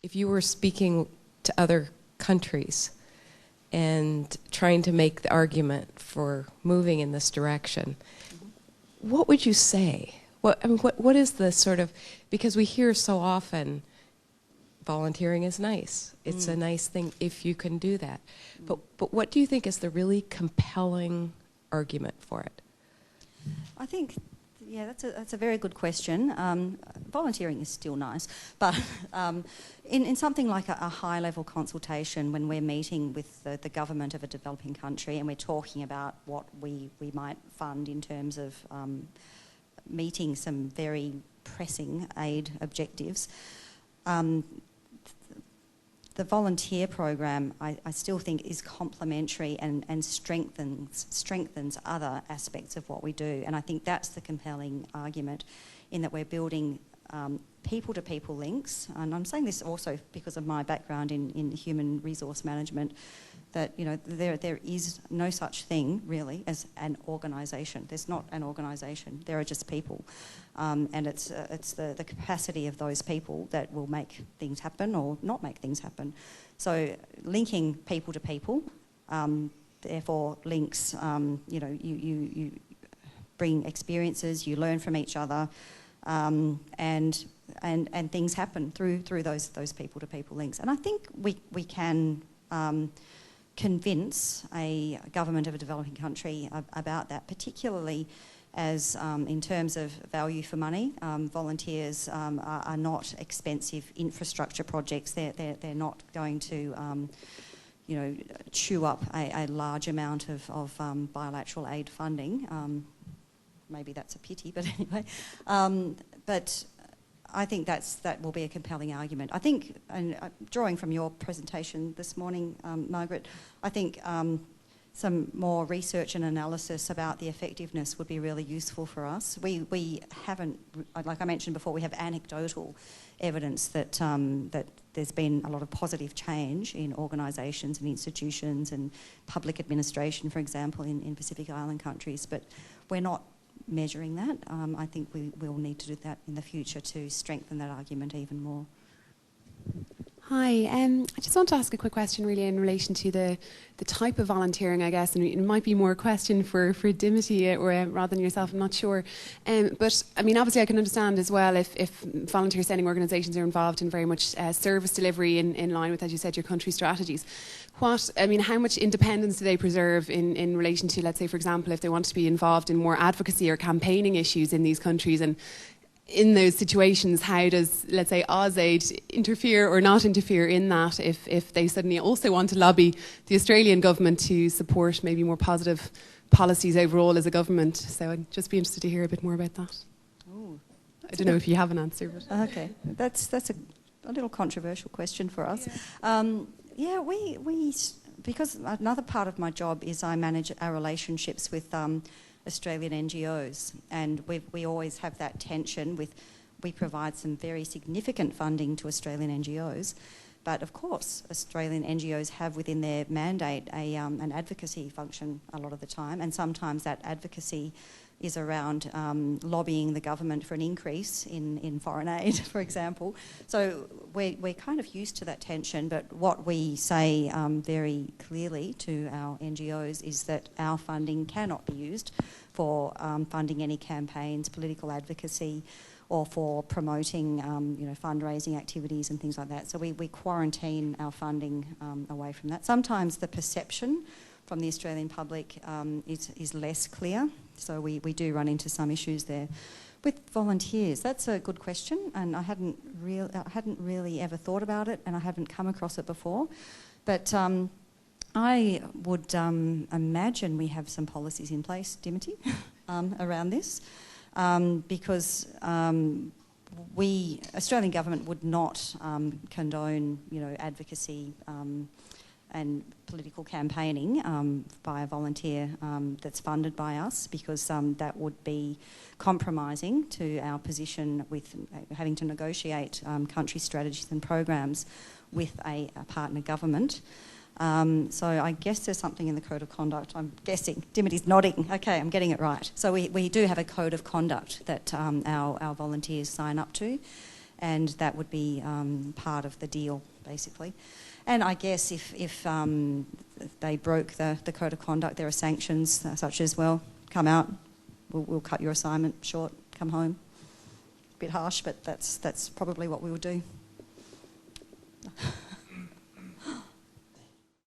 if you were speaking to other countries and trying to make the argument for moving in this direction, what would you say? What is the sort of, because we hear so often, volunteering is nice. It's a nice thing if you can do that. But what do you think is the really compelling argument for it? I think, yeah, that's a very good question. Volunteering is still nice, but in something like a high-level consultation, when we're meeting with the government of a developing country and we're talking about what we might fund in terms of meeting some very pressing aid objectives, the volunteer program, I still think, is complementary and strengthens other aspects of what we do. And I think that's the compelling argument, in that we're building people-to-people links. And I'm saying this also because of my background in human resource management, that, you know, there is no such thing really as an organisation. There's not an organisation. There are just people, and it's the capacity of those people that will make things happen or not make things happen. So linking people to people, therefore links. You know, you bring experiences, you learn from each other, and things happen through those people to people links. And I think we can convince a government of a developing country about that, particularly as in terms of value for money. Volunteers are not expensive infrastructure projects. They're not going to you know, chew up a large amount of bilateral aid funding. Maybe that's a pity, but anyway. But I think that will be a compelling argument. I think, and drawing from your presentation this morning, Margaret, I think some more research and analysis about the effectiveness would be really useful for us. We haven't, like I mentioned before, we have anecdotal evidence that that there's been a lot of positive change in organisations and institutions and public administration, for example, in Pacific Island countries, but we're not measuring that. I think we will need to do that in the future to strengthen that argument even more. Hi, I just want to ask a quick question really in relation to the type of volunteering, I guess, and it might be more a question for Dimity or rather than yourself, I'm not sure. But I mean, obviously I can understand as well if volunteer sending organisations are involved in very much service delivery in line with, as you said, your country strategies. How much independence do they preserve in relation to, let's say, for example, if they want to be involved in more advocacy or campaigning issues in these countries, and in those situations, how does, let's say, AusAID interfere or not interfere in that if they suddenly also want to lobby the Australian government to support maybe more positive policies overall as a government? So I'd just be interested to hear a bit more about that. Ooh, I don't know if you have an answer. But okay, that's a little controversial question for us. Yeah, we because another part of my job is I manage our relationships with Australian NGOs, and we always have that tension with, we provide some very significant funding to Australian NGOs, but of course Australian NGOs have within their mandate an advocacy function a lot of the time, and sometimes that advocacy is around lobbying the government for an increase in foreign aid, for example. So we're kind of used to that tension, but what we say very clearly to our NGOs is that our funding cannot be used for funding any campaigns, political advocacy, or for promoting fundraising activities and things like that. So we quarantine our funding away from that. Sometimes the perception from the Australian public is less clear. So we do run into some issues there. With volunteers, that's a good question, and I hadn't really ever thought about it, and I haven't come across it before. But I would imagine we have some policies in place, Dimity, around this, because Australian government would not condone, advocacy and political campaigning by a volunteer that's funded by us, because that would be compromising to our position with having to negotiate country strategies and programs with a partner government. So I guess there's something in the Code of Conduct. I'm guessing. Dimity's nodding. Okay, I'm getting it right. So we do have a Code of Conduct that our volunteers sign up to. and that would be part of the deal, basically. And I guess if they broke the code of conduct, there are sanctions such as, well, come out, we'll cut your assignment short, come home. A bit harsh, but that's probably what we will do.